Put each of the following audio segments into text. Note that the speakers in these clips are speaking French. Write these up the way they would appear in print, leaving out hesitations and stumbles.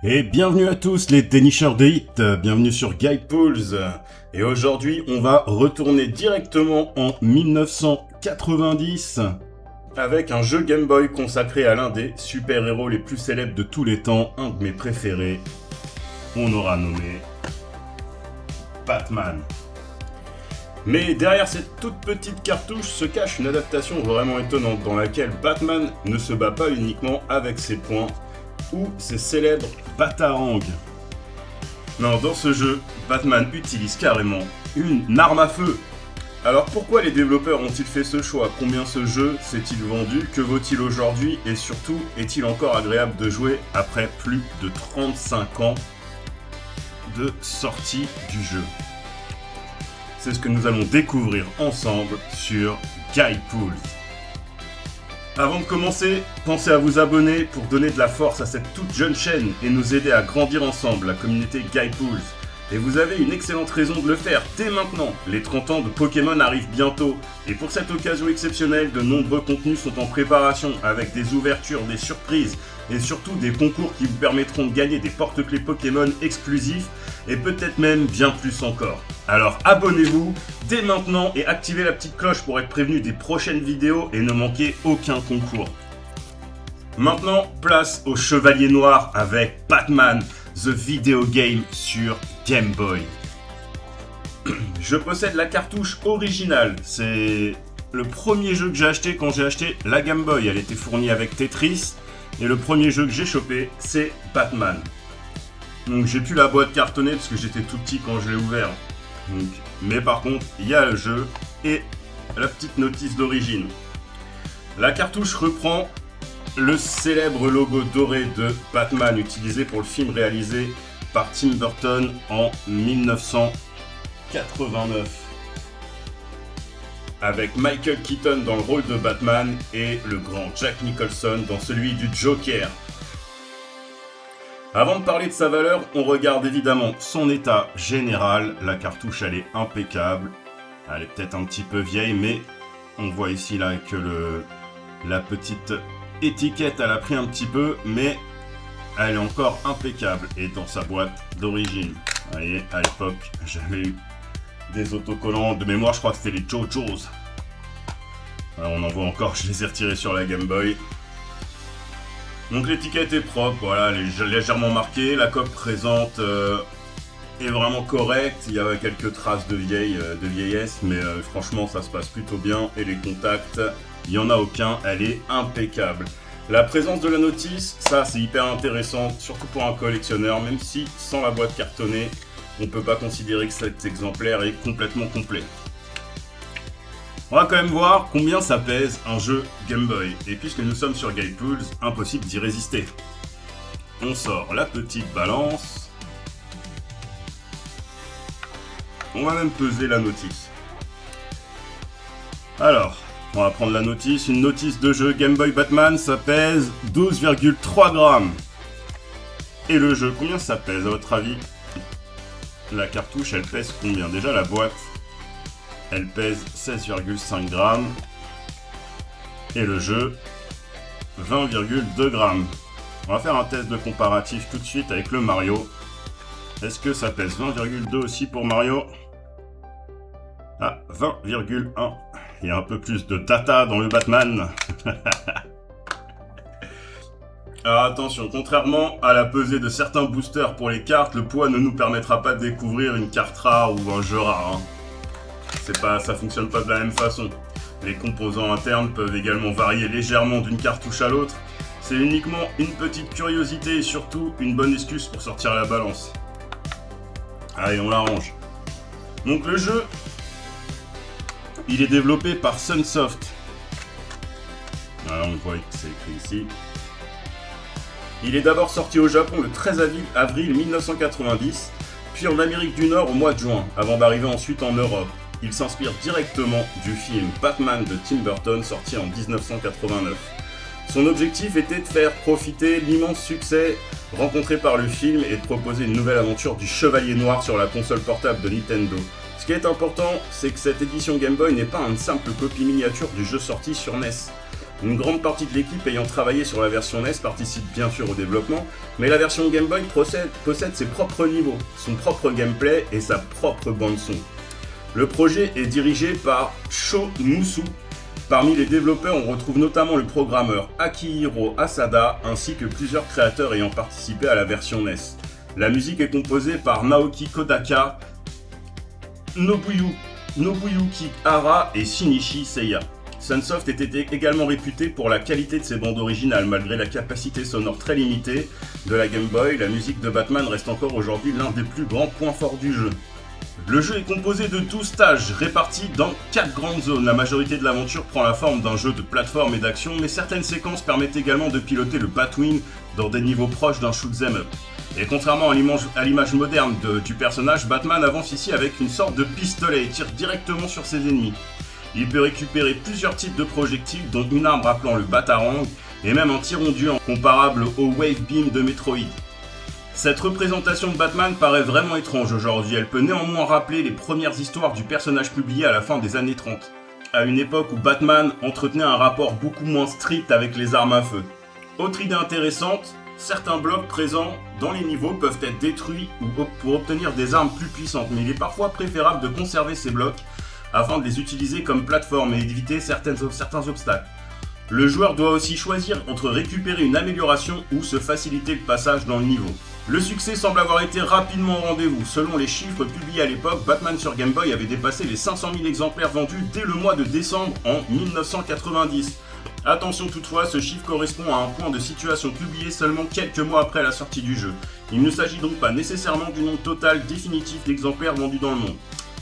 Et bienvenue à tous les dénicheurs de hits, bienvenue sur Guypoolz. Et aujourd'hui on va retourner directement en 1990 avec un jeu Game Boy consacré à l'un des super-héros les plus célèbres de tous les temps, un de mes préférés. On aura nommé Batman. Mais derrière cette toute petite cartouche se cache une adaptation vraiment étonnante dans laquelle Batman ne se bat pas uniquement avec ses poings ou ses célèbres batarangs. Non, dans ce jeu, Batman utilise carrément une arme à feu. Alors pourquoi les développeurs ont-ils fait ce choix? Combien ce jeu s'est-il vendu? Que vaut-il aujourd'hui? Et surtout, est-il encore agréable de jouer après plus de 35 ans de sortie du jeu? C'est ce que nous allons découvrir ensemble sur Guypoolz. Avant de commencer, pensez à vous abonner pour donner de la force à cette toute jeune chaîne et nous aider à grandir ensemble, la communauté Guypoolz. Et vous avez une excellente raison de le faire dès maintenant. Les 30 ans de Pokémon arrivent bientôt. Et pour cette occasion exceptionnelle, de nombreux contenus sont en préparation avec des ouvertures, des surprises et surtout des concours qui vous permettront de gagner des porte-clés Pokémon exclusifs et peut-être même bien plus encore. Alors abonnez-vous dès maintenant et activez la petite cloche pour être prévenu des prochaines vidéos et ne manquez aucun concours. Maintenant, place au Chevalier Noir avec Batman, The Video Game sur Game Boy. Je possède la cartouche originale, c'est le premier jeu que j'ai acheté quand j'ai acheté la Game Boy. Elle était fournie avec Tetris et le premier jeu que j'ai chopé c'est Batman. Donc j'ai plus la boîte cartonnée parce que j'étais tout petit quand je l'ai ouvert. Mais par contre, il y a le jeu et la petite notice d'origine. La cartouche reprend le célèbre logo doré de Batman utilisé pour le film réalisé par Tim Burton en 1989. Avec Michael Keaton dans le rôle de Batman et le grand Jack Nicholson dans celui du Joker. Avant de parler de sa valeur, on regarde évidemment son état général. La cartouche elle est impeccable. Elle est peut-être un petit peu vieille, mais on voit ici là que la petite étiquette elle a pris un petit peu, mais elle est encore impeccable. Et dans sa boîte d'origine, vous voyez, à l'époque j'avais eu des autocollants de mémoire, je crois que c'était les JoJo's. Alors on en voit encore, je les ai retirés sur la Game Boy. Donc l'étiquette est propre, voilà, elle est légèrement marquée, la coque présente est vraiment correcte, il y a quelques traces de vieillesse, mais franchement ça se passe plutôt bien, et les contacts, il n'y en a aucun, elle est impeccable. La présence de la notice, ça c'est hyper intéressant, surtout pour un collectionneur, même si sans la boîte cartonnée, on ne peut pas considérer que cet exemplaire est complètement complet. On va quand même voir combien ça pèse un jeu Game Boy. Et puisque nous sommes sur Guypoolz, impossible d'y résister. On sort la petite balance. On va même peser la notice. Alors, on va prendre la notice. Une notice de jeu Game Boy Batman, ça pèse 12,3 grammes. Et le jeu, combien ça pèse à votre avis? La cartouche, elle pèse combien? Déjà la boîte, elle pèse 16,5 grammes. Et le jeu, 20,2 grammes. On va faire un test de comparatif tout de suite avec le Mario. Est-ce que ça pèse 20,2 aussi pour Mario? Ah, 20,1. Il y a un peu plus de data dans le Batman. Alors attention, contrairement à la pesée de certains boosters pour les cartes, le poids ne nous permettra pas de découvrir une carte rare ou un jeu rare. Hein. Ça fonctionne pas de la même façon. Les composants internes peuvent également varier légèrement d'une cartouche à l'autre. C'est uniquement une petite curiosité et surtout une bonne excuse pour sortir la balance. Allez, on la range. Donc le jeu, il est développé par Sunsoft. Alors on voit que c'est écrit ici. Il est d'abord sorti au Japon le 13 avril 1990, puis en Amérique du Nord au mois de juin, avant d'arriver ensuite en Europe. Il s'inspire directement du film Batman de Tim Burton sorti en 1989. Son objectif était de faire profiter l'immense succès rencontré par le film et de proposer une nouvelle aventure du Chevalier Noir sur la console portable de Nintendo. Ce qui est important, c'est que cette édition Game Boy n'est pas une simple copie miniature du jeu sorti sur NES. Une grande partie de l'équipe ayant travaillé sur la version NES participe bien sûr au développement, mais la version Game Boy possède ses propres niveaux, son propre gameplay et sa propre bande-son. Le projet est dirigé par Sho Musu. Parmi les développeurs, on retrouve notamment le programmeur Akihiro Asada ainsi que plusieurs créateurs ayant participé à la version NES. La musique est composée par Naoki Kodaka, Nobuyuki Hara et Shinichi Seiya. Sunsoft était également réputé pour la qualité de ses bandes originales. Malgré la capacité sonore très limitée de la Game Boy, la musique de Batman reste encore aujourd'hui l'un des plus grands points forts du jeu. Le jeu est composé de 12 stages répartis dans 4 grandes zones. La majorité de l'aventure prend la forme d'un jeu de plateforme et d'action, mais certaines séquences permettent également de piloter le Batwing dans des niveaux proches d'un shoot'em up. Et contrairement à l'image moderne du personnage, Batman avance ici avec une sorte de pistolet et tire directement sur ses ennemis. Il peut récupérer plusieurs types de projectiles, dont une arme rappelant le Batarang, et même un tir ondulant comparable au Wave Beam de Metroid. Cette représentation de Batman paraît vraiment étrange aujourd'hui, elle peut néanmoins rappeler les premières histoires du personnage publiées à la fin des années 30, à une époque où Batman entretenait un rapport beaucoup moins strict avec les armes à feu. Autre idée intéressante, certains blocs présents dans les niveaux peuvent être détruits pour obtenir des armes plus puissantes, mais il est parfois préférable de conserver ces blocs afin de les utiliser comme plateforme et d'éviter certains obstacles. Le joueur doit aussi choisir entre récupérer une amélioration ou se faciliter le passage dans le niveau. Le succès semble avoir été rapidement au rendez-vous. Selon les chiffres publiés à l'époque, Batman sur Game Boy avait dépassé les 500 000 exemplaires vendus dès le mois de décembre en 1990. Attention toutefois, ce chiffre correspond à un point de situation publié seulement quelques mois après la sortie du jeu. Il ne s'agit donc pas nécessairement du nombre total définitif d'exemplaires vendus dans le monde.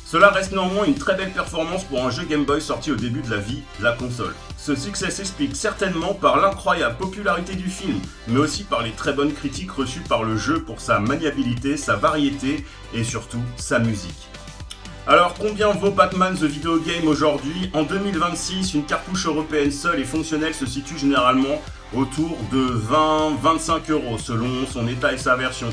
Cela reste néanmoins une très belle performance pour un jeu Game Boy sorti au début de la vie de la console. Ce succès s'explique certainement par l'incroyable popularité du film, mais aussi par les très bonnes critiques reçues par le jeu pour sa maniabilité, sa variété et surtout sa musique. Alors combien vaut Batman The Video Game aujourd'hui ? En 2026, une cartouche européenne seule et fonctionnelle se situe généralement autour de 20-25 € selon son état et sa version.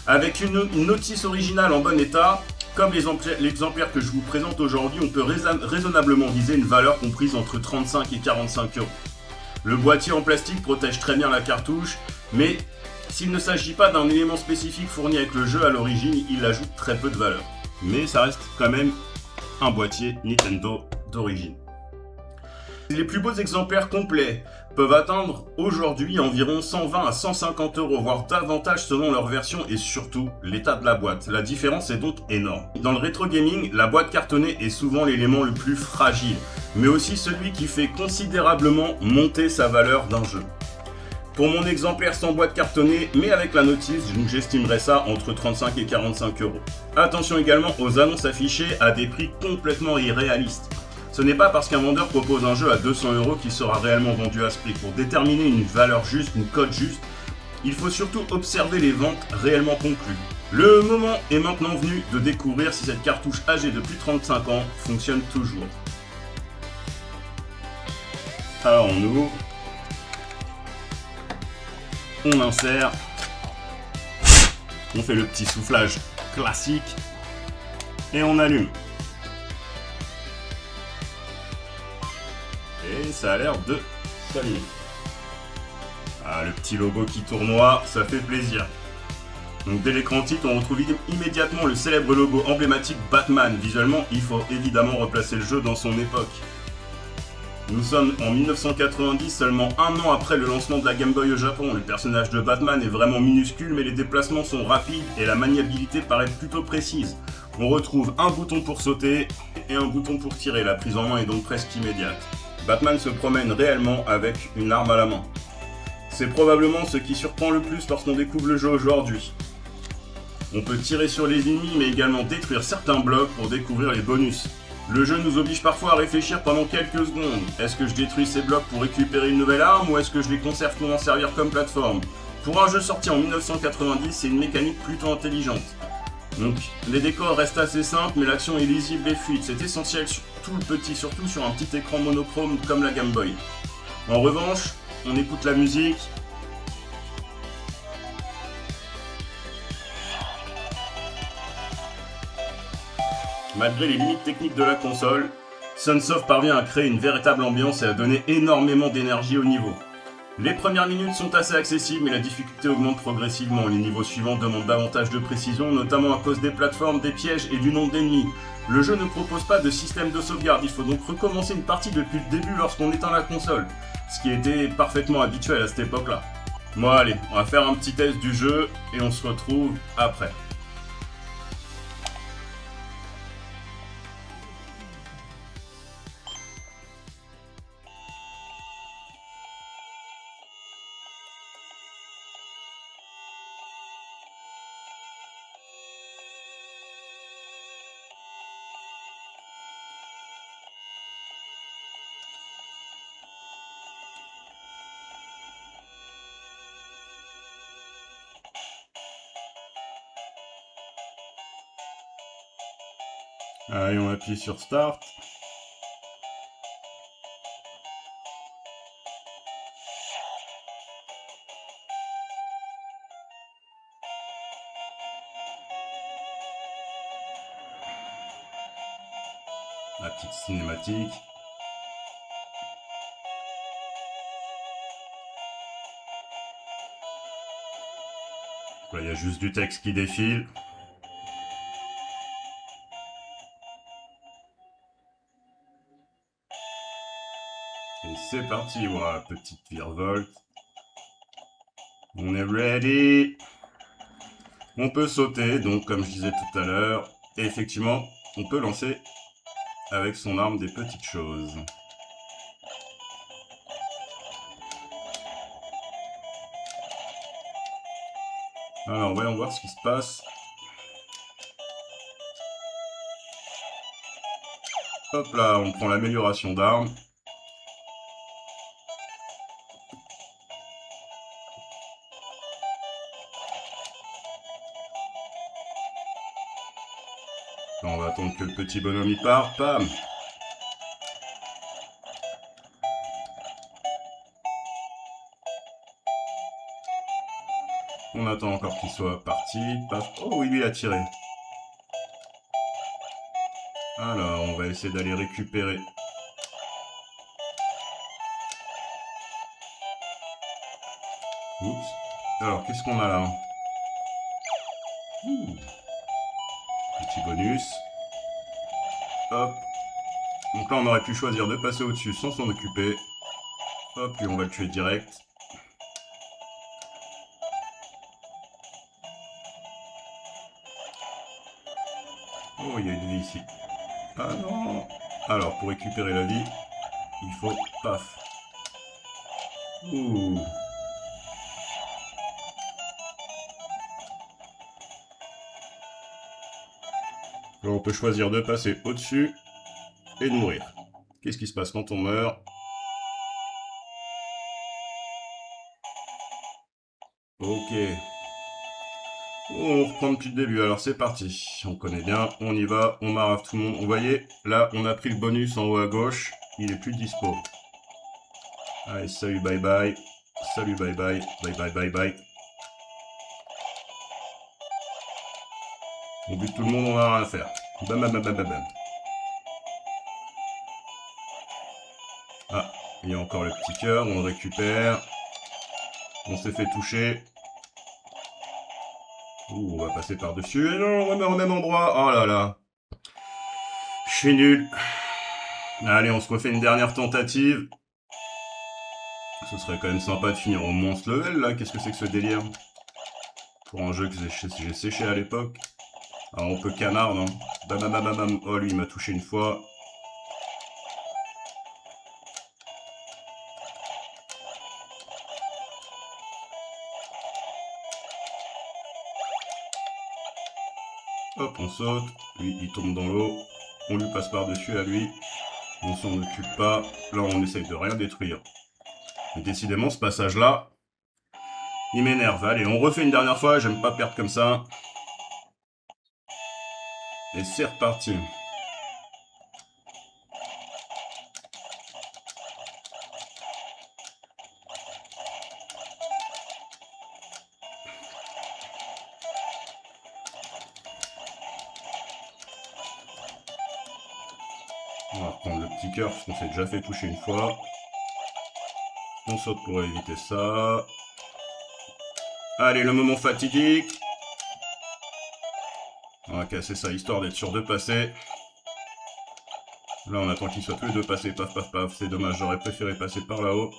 Avec une notice originale en bon état, comme l'exemplaire que je vous présente aujourd'hui, on peut raisonnablement viser une valeur comprise entre 35 et 45 €. Le boîtier en plastique protège très bien la cartouche, mais s'il ne s'agit pas d'un élément spécifique fourni avec le jeu à l'origine, il ajoute très peu de valeur. Mais ça reste quand même un boîtier Nintendo d'origine. Les plus beaux exemplaires complets peuvent atteindre aujourd'hui environ 120 à 150 €, voire davantage selon leur version et surtout l'état de la boîte. La différence est donc énorme. Dans le rétro gaming, la boîte cartonnée est souvent l'élément le plus fragile, mais aussi celui qui fait considérablement monter sa valeur d'un jeu. Pour mon exemplaire sans boîte cartonnée, mais avec la notice, j'estimerais ça entre 35 et 45 €. Attention également aux annonces affichées à des prix complètement irréalistes. Ce n'est pas parce qu'un vendeur propose un jeu à 200 € qu'il sera réellement vendu à ce prix. Pour déterminer une valeur juste, une cote juste, il faut surtout observer les ventes réellement conclues. Le moment est maintenant venu de découvrir si cette cartouche âgée de plus de 35 ans fonctionne toujours. Alors on ouvre, on insère, on fait le petit soufflage classique et on allume. Et ça a l'air de s'allumer. Ah, le petit logo qui tournoie, ça fait plaisir. Donc dès l'écran titre, on retrouve immédiatement le célèbre logo emblématique Batman. Visuellement, il faut évidemment replacer le jeu dans son époque. Nous sommes en 1990, seulement un an après le lancement de la Game Boy au Japon. Le personnage de Batman est vraiment minuscule, mais les déplacements sont rapides et la maniabilité paraît plutôt précise. On retrouve un bouton pour sauter et un bouton pour tirer. La prise en main est donc presque immédiate. Batman se promène réellement avec une arme à la main. C'est probablement ce qui surprend le plus lorsqu'on découvre le jeu aujourd'hui. On peut tirer sur les ennemis mais également détruire certains blocs pour découvrir les bonus. Le jeu nous oblige parfois à réfléchir pendant quelques secondes. Est-ce que je détruis ces blocs pour récupérer une nouvelle arme ou est-ce que je les conserve pour m'en servir comme plateforme ? Pour un jeu sorti en 1990, c'est une mécanique plutôt intelligente. Donc les décors restent assez simples mais l'action est lisible et fluide. C'est essentiel surtout sur un petit écran monochrome comme la Game Boy. En revanche, on écoute la musique. Malgré les limites techniques de la console, Sunsoft parvient à créer une véritable ambiance et à donner énormément d'énergie au niveau. Les premières minutes sont assez accessibles, mais la difficulté augmente progressivement. Les niveaux suivants demandent davantage de précision, notamment à cause des plateformes, des pièges et du nombre d'ennemis. Le jeu ne propose pas de système de sauvegarde, il faut donc recommencer une partie depuis le début lorsqu'on éteint la console, ce qui était parfaitement habituel à cette époque-là. Bon allez, on va faire un petit test du jeu et on se retrouve après. Allez, on appuie sur Start. La petite cinématique. Là, il y a juste du texte qui défile. Et c'est parti, voilà, petite virevolte. On est ready. On peut sauter, donc comme je disais tout à l'heure, et effectivement, on peut lancer avec son arme des petites choses. Alors, voyons voir ce qui se passe. Hop là, on prend l'amélioration d'armes. On va attendre que le petit bonhomme y parte. Pam! On attend encore qu'il soit parti. Paf. Oh oui, il a tiré. Alors, on va essayer d'aller récupérer. Oups. Alors, qu'est-ce qu'on a là? Petit bonus. Hop. Donc là, on aurait pu choisir de passer au-dessus sans s'en occuper. Hop, lui, on va le tuer direct. Oh, il y a une vie ici. Ah non! Alors, pour récupérer la vie, il faut... Paf! Ouh! Là, on peut choisir de passer au-dessus et de mourir. Qu'est-ce qui se passe quand on meurt? Ok. On reprend depuis le début, alors c'est parti. On connaît bien, on y va, on marave tout le monde. Vous voyez, là, on a pris le bonus en haut à gauche. Il est plus dispo. Allez, salut, bye bye. Salut, bye bye. Bye bye, bye bye. On bute tout le monde, on n'a rien à faire. Bam, bam, bam, bam, bam, bam. Ah, il y a encore le petit cœur, on le récupère. On s'est fait toucher. Ouh, on va passer par-dessus. Et non, on remet au même endroit. Oh là là. Je suis nul. Allez, on se refait une dernière tentative. Ce serait quand même sympa de finir au moins ce level là. Qu'est-ce que c'est que ce délire? Pour un jeu que j'ai séché à l'époque. Alors on peut canard, non? Bam bam bam bam. Oh, lui il m'a touché une fois. Hop, on saute. Lui il tombe dans l'eau. On lui passe par-dessus à lui. On s'en occupe pas. Là on essaye de rien détruire. Mais décidément ce passage là, il m'énerve. Allez, on refait une dernière fois. J'aime pas perdre comme ça. Et c'est reparti. On va reprendre le petit cœur parce qu'on s'est déjà fait toucher une fois. On saute pour éviter ça. Allez, le moment fatidique. On va casser ça histoire d'être sûr de passer. Là, on attend qu'ils soient tous les deux passés. Paf, paf, paf. C'est dommage, j'aurais préféré passer par là-haut.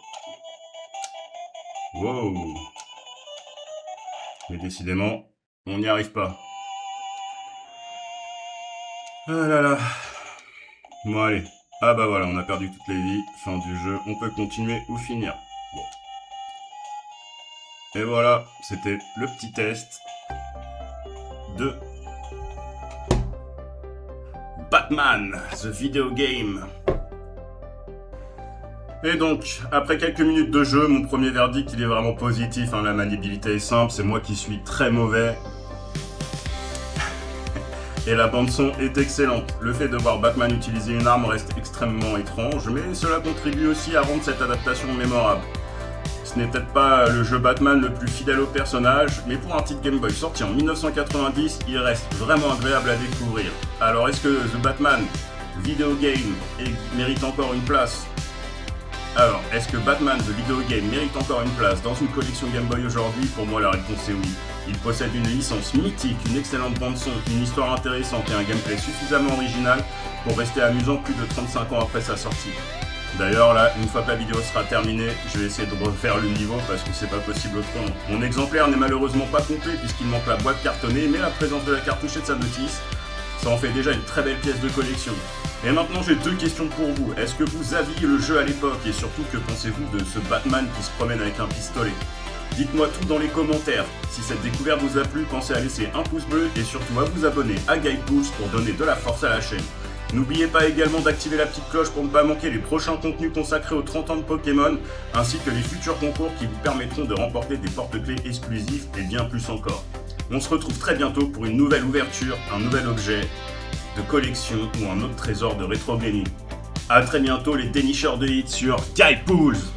Wow. Mais décidément, on n'y arrive pas. Ah là là. Bon, allez. Ah bah voilà, on a perdu toutes les vies. Fin du jeu. On peut continuer ou finir. Bon. Et voilà, c'était le petit test de Batman, The Video Game. Et donc, après quelques minutes de jeu, mon premier verdict, il est vraiment positif. La maniabilité est simple, c'est moi qui suis très mauvais. Et la bande-son est excellente. Le fait de voir Batman utiliser une arme reste extrêmement étrange, mais cela contribue aussi à rendre cette adaptation mémorable. Ce n'est peut-être pas le jeu Batman le plus fidèle au personnage, mais pour un titre Game Boy sorti en 1990, il reste vraiment agréable à découvrir. Alors est-ce que The Batman Video Game mérite encore une place ? Alors, est-ce que Batman The Video Game mérite encore une place dans une collection Game Boy aujourd'hui ? Pour moi, la réponse est oui. Il possède une licence mythique, une excellente bande-son, une histoire intéressante et un gameplay suffisamment original pour rester amusant plus de 35 ans après sa sortie. D'ailleurs là, une fois que la vidéo sera terminée, je vais essayer de refaire le niveau parce que c'est pas possible autrement. Mon exemplaire n'est malheureusement pas complet puisqu'il manque la boîte cartonnée, mais la présence de la cartouche et de sa notice, ça en fait déjà une très belle pièce de collection. Et maintenant j'ai deux questions pour vous. Est-ce que vous aviez le jeu à l'époque et surtout que pensez-vous de ce Batman qui se promène avec un pistolet ? Dites-moi tout dans les commentaires. Si cette découverte vous a plu, pensez à laisser un pouce bleu et surtout à vous abonner à GuidePulse pour donner de la force à la chaîne. N'oubliez pas également d'activer la petite cloche pour ne pas manquer les prochains contenus consacrés aux 30 ans de Pokémon, ainsi que les futurs concours qui vous permettront de remporter des porte-clés exclusifs et bien plus encore. On se retrouve très bientôt pour une nouvelle ouverture, un nouvel objet de collection ou un autre trésor de rétro gaming. A très bientôt les dénicheurs de hits sur GuidePulse.